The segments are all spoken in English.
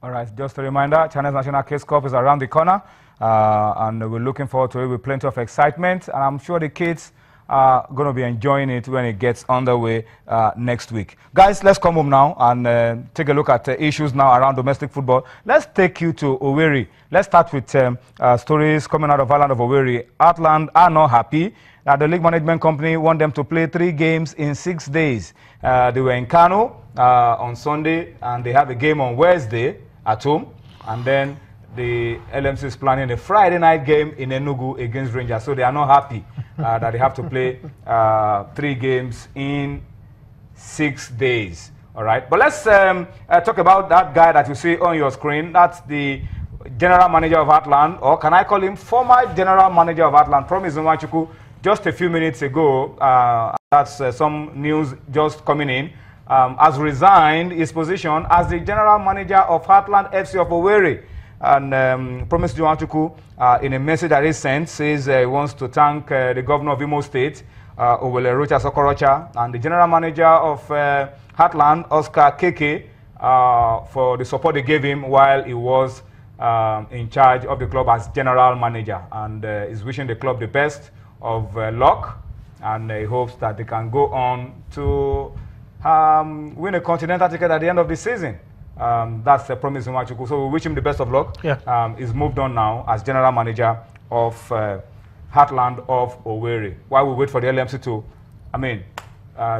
All right, just a reminder, China's National Kids Cup is around the corner, and we're looking forward to it with plenty of excitement, and I'm sure the kids are going to be enjoying it when it gets underway next week. Guys, let's come home now and take a look at issues now around domestic football. Let's take you to Owerri. Let's start with stories coming out of Heartland of Owerri. Heartland are not happy. The league management company want them to play 3 games in 6 days. They were in Kano on Sunday, and they have a game on Wednesday at home, and then the LMC is planning a Friday night game in Enugu against Rangers. So they are not happy that they have to play 3 games in 6 days. All right, but let's talk about that guy that you see on your screen. That's the general manager of Heartland, or can I call him former general manager of Heartland, Promise Nwachukwu. Just a few minutes ago, that's some news just coming in, has resigned his position as the general manager of Heartland FC of Owerri. And Promise Nwachukwu, in a message that he sent, says he wants to thank the governor of Imo State, Owele Rocha Sokorocha, and the general manager of Heartland, Oscar Keke, for the support they gave him while he was in charge of the club as general manager. And is wishing the club the best of luck, and he hopes that they can go on to win a continental ticket at the end of the season. That's the Promise Nwachukwu. So we wish him the best of luck. Yeah. He's moved on now as general manager of Heartland of Owerri. While we wait for the LMC to,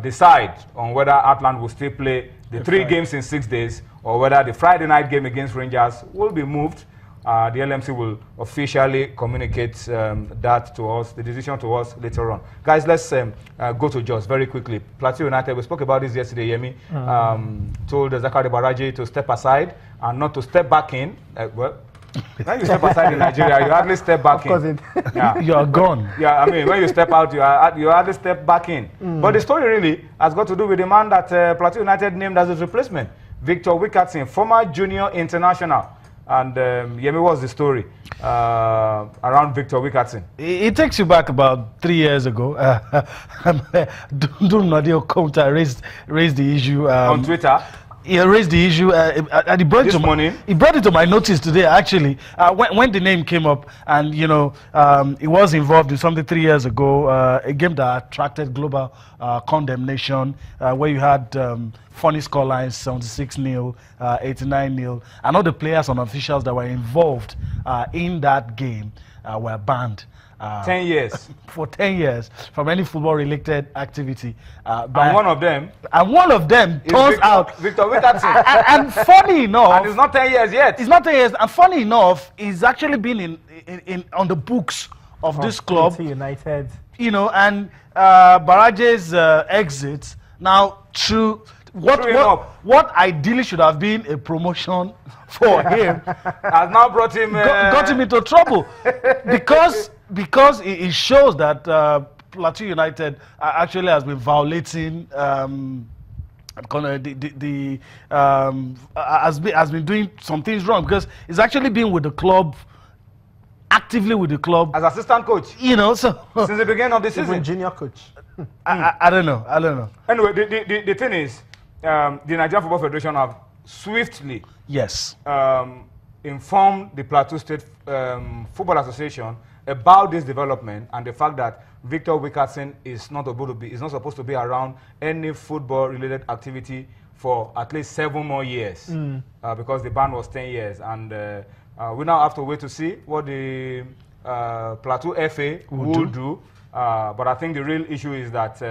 decide on whether Heartland will still play the 3 games in 6 days, or whether the Friday night game against Rangers will be moved. The LMC will officially communicate that to us, the decision to us later on. Guys, let's go to Jos very quickly. Plateau United, we spoke about this yesterday, Yemi. Told Zakari Baraji to step aside and not to step back in. Well, when you step aside in Nigeria, you hardly step back in. Yeah. You are gone. Yeah, when you step out, you hardly step back in. But the story really has got to do with the man that Plateau United named as his replacement, Victor Wickerson, former junior international. And Yemi, what's the story around Victor Wickerson? It takes you back about 3 years ago. Dun Nadio Counter raised the issue on Twitter. He raised the issue and he brought it to my notice today, actually, when the name came up. And you know, he was involved in something 3 years ago, a game that attracted global condemnation, where you had funny scorelines, 76-0, 89-0, and all the players and officials that were involved in that game were banned. 10 years. For 10 years from any football-related activity. And one of them turns out Victor Wickerson. and funny enough, and it's not 10 years yet. It's not 10 years. And funny enough, he's actually been on the books of this club. United. You know, and Baraje's exit now through what ideally should have been a promotion for him has now brought him got him into trouble because it shows that Plateau United actually has been violating has been doing some things wrong, because it's actually been with the club, actively with the club as assistant coach. You know, so since the beginning of the season, even junior coach. I don't know. Anyway, the thing is, the Nigerian Football Federation have swiftly informed the Plateau State Football Association about this development and the fact that Victor Wickerson is not supposed to be around any football-related activity for at least 7 more years, because the ban was 10 years, and we now have to wait to see what the Plateau FA will do. But I think the real issue is that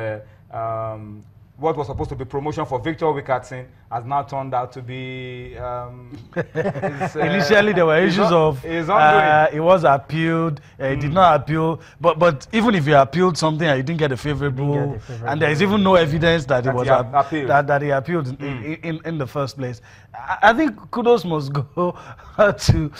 what was supposed to be promotion for Victor Wickerson has now turned out to be... initially, there were issues of... it was appealed, it did not appeal. But even if you appealed something and you didn't get a favorable... and there is even no evidence that it was that he appealed in the first place. I think kudos must go to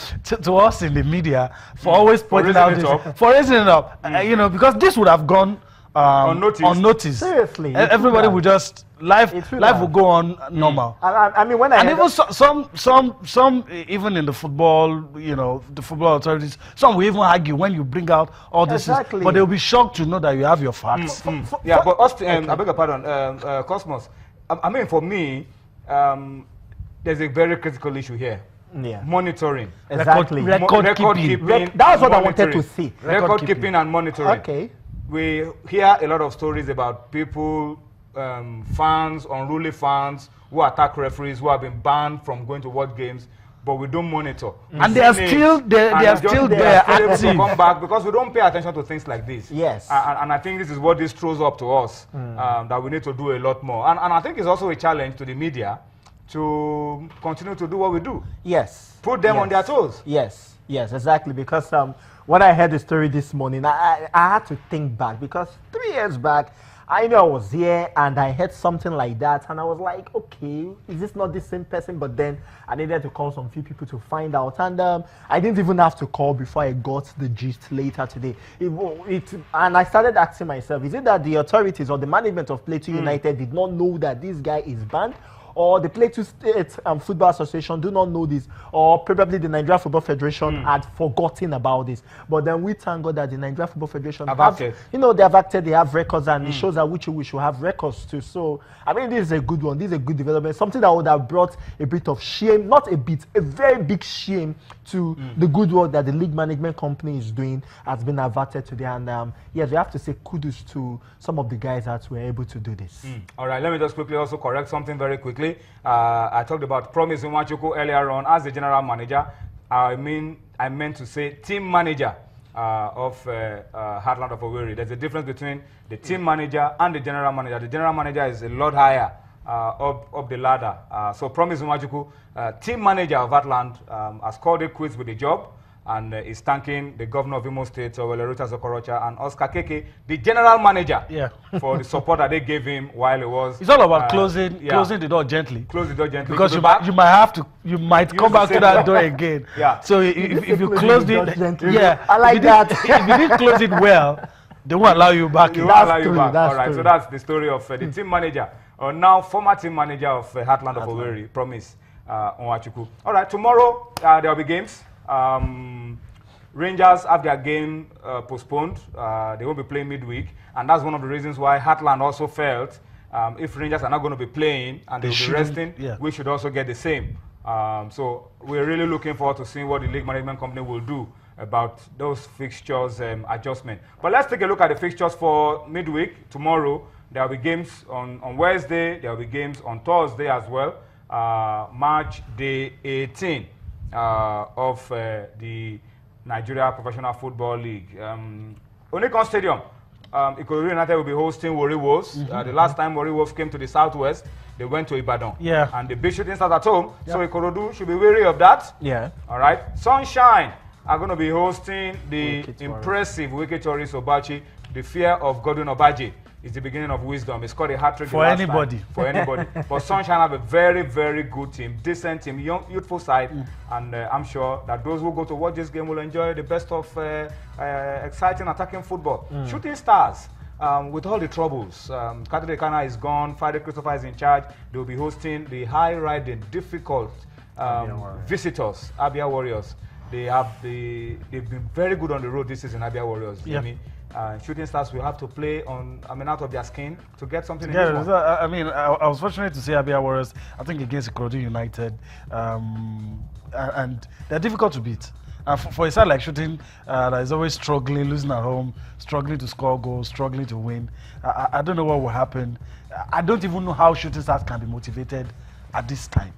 us in the media for always pointing out this. For raising it up. You know, because this would have gone... unnoticed. Seriously, everybody would just life will go on normal. I mean, when even some even in the football, you know, the football authorities, some will even argue when you bring out all this, but they'll be shocked to know that you have your facts. Yeah, but I beg your pardon, Cosmos. I mean, for me, there's a very critical issue here. monitoring. Exactly. Record keeping. That's what I wanted to see. Record keeping and monitoring. Okay. We hear a lot of stories about people, fans, unruly fans, who attack referees, who have been banned from going to world games, but we don't monitor. And they are still there. They are still there active. To come back because we don't pay attention to things like this. Yes. And I think this is what this throws up to us, that we need to do a lot more. And I think it's also a challenge to the media to continue to do what we do. Yes. Put them on their toes. Yes. Yes, exactly. Because when I heard the story this morning, I had to think back because 3 years back, I know I was here and I heard something like that and I was like, okay, is this not the same person? But then I needed to call some few people to find out, and I didn't even have to call before I got the gist later today. And I started asking myself, is it that the authorities or the management of Plateau United did not know that this guy is banned? Or the Plateau State Football Association do not know this, or probably the Nigeria Football Federation had forgotten about this. But then we thank God that the Nigeria Football Federation have acted. You know, they have acted, they have records, and it shows that we should have records too. So, I mean, this is a good one. This is a good development. Something that would have brought a bit of shame, not a bit, a very big shame to the good work that the league management company is doing has been averted today. And yes, we have to say kudos to some of the guys that were able to do this. All right, let me just quickly also correct something very quickly. I talked about Promise Nwachukwu earlier on as the general manager. I meant to say team manager of Heartland of Owerri. There's a difference between the team manager and the general manager. The general manager is a lot higher up the ladder. So Promise Nwachukwu, team manager of Heartland, has called it quits with the job and is thanking the governor of Imo State, Oweleruta Zokorocha, and Oscar Keke, the general manager, for the support that they gave him while he was. It's all about closing the door gently. Close the door gently. Because you might come back to that door again. So if you close it gently, I like that. If you didn't close it well, they won't allow you back. They won't allow you back. All right. So that's the story of the team manager, or now former team manager of Heartland of Owerri, Promise Nwachukwu. All right. Tomorrow there will be games. Rangers have their game postponed. They won't be playing midweek, and that's one of the reasons why Heartland also felt if Rangers are not going to be playing and they'll be resting, we should also get the same. So we're really looking forward to seeing what the league management company will do about those fixtures adjustment. But let's take a look at the fixtures for midweek. Tomorrow there will be games on Wednesday. There will be games on Thursday as well. March day 18. Of the Nigeria Professional Football League. Onikon Stadium, Ikorodu United will be hosting Warri Wolves. The last time Warri Wolves came to the Southwest, they went to Ibadan. And the big shooting stars at home. So Ikorodu should be wary of that. All right. Sunshine are going to be hosting the impressive Wike Tourist Obachi. The fear of Godwin Obaji is the beginning of wisdom. It's called a hat-trick for anybody. For anybody. But Sunshine have a very, very good team, decent team, young, youthful side, and I'm sure that those who go to watch this game will enjoy the best of exciting attacking football. Shooting Stars, with all the troubles, Katide Kana is gone, Friday Christopher is in charge. They will be hosting the high-riding, difficult visitors, Abia Warriors. They've been very good on the road this season, Abia Warriors. Shooting Stars will have to play out of their skin to get something in this one. I was fortunate to see Abia Warriors, I think, against Ikorodu United, and they're difficult to beat. For a side like Shooting that is always struggling, losing at home, struggling to score goals, struggling to win, I don't know what will happen. I don't even know how Shooting Stars can be motivated at this time.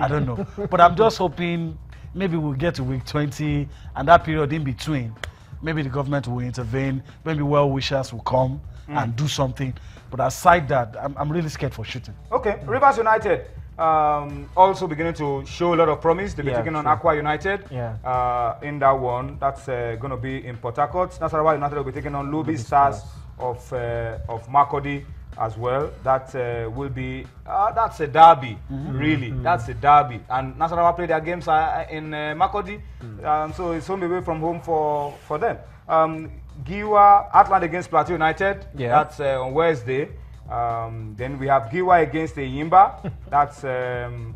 I don't know. But I'm just hoping maybe we'll get to week 20 and that period in between. Maybe the government will intervene, maybe well-wishers will come and do something. But aside that, I'm really scared for Shooting. Okay, Rivers United also beginning to show a lot of promise. They'll be taking on Aqua United in that one. That's going to be in Port Harcourt. Nasarawa United will be taking on Lubi Stars of Makurdi as well. That will be, that's a derby, really. That's a derby. And Nasarawa play their games in Makurdi, so it's only away from home for them. Giwa, Heartland against Plateau United, that's on Wednesday. Then we have Giwa against Eyimba, that's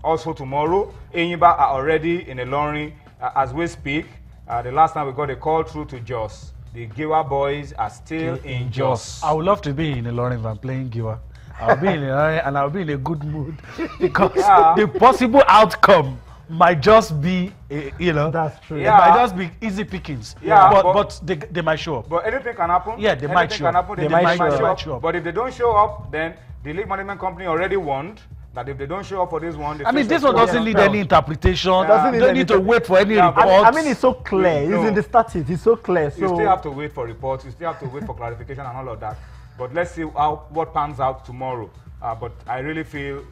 also tomorrow. Eyimba are already in Ilorin as we speak. The last time we got a call through to Jos. The Giwa boys are still in Jos. I would love to be in Ilorin if I'm playing Giwa. I'll be in Ilorin and I'll be in a good mood because the possible outcome might just be, that's true. It might just be easy pickings. Yeah, but they might show up. But anything can happen. Yeah, they might show up. They might show up. But if they don't show up, then the league management company already warned that if they don't show up for this one, I mean, this one doesn't need any interpretation. You don't need to wait for any reports. I mean, it's so clear. It's in the statutes. It's so clear. So you still have to wait for reports. You still have to wait for clarification and all of that. But let's see what pans out tomorrow. But I really feel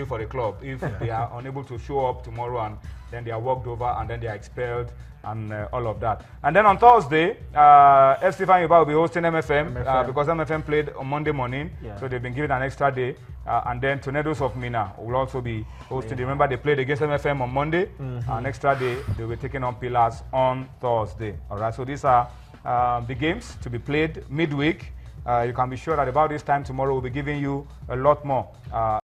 for the club if they are unable to show up tomorrow and then they are walked over and then they are expelled and all of that. And then on Thursday, FC Fanyuba will be hosting MFM. Because MFM played on Monday morning, so they've been given an extra day. And then Tornadoes of Mina will also be hosting. Remember, they played against MFM on Monday. An extra day, they were taking on Pillars on Thursday. All right, so these are the games to be played midweek. You can be sure that about this time tomorrow we'll be giving you a lot more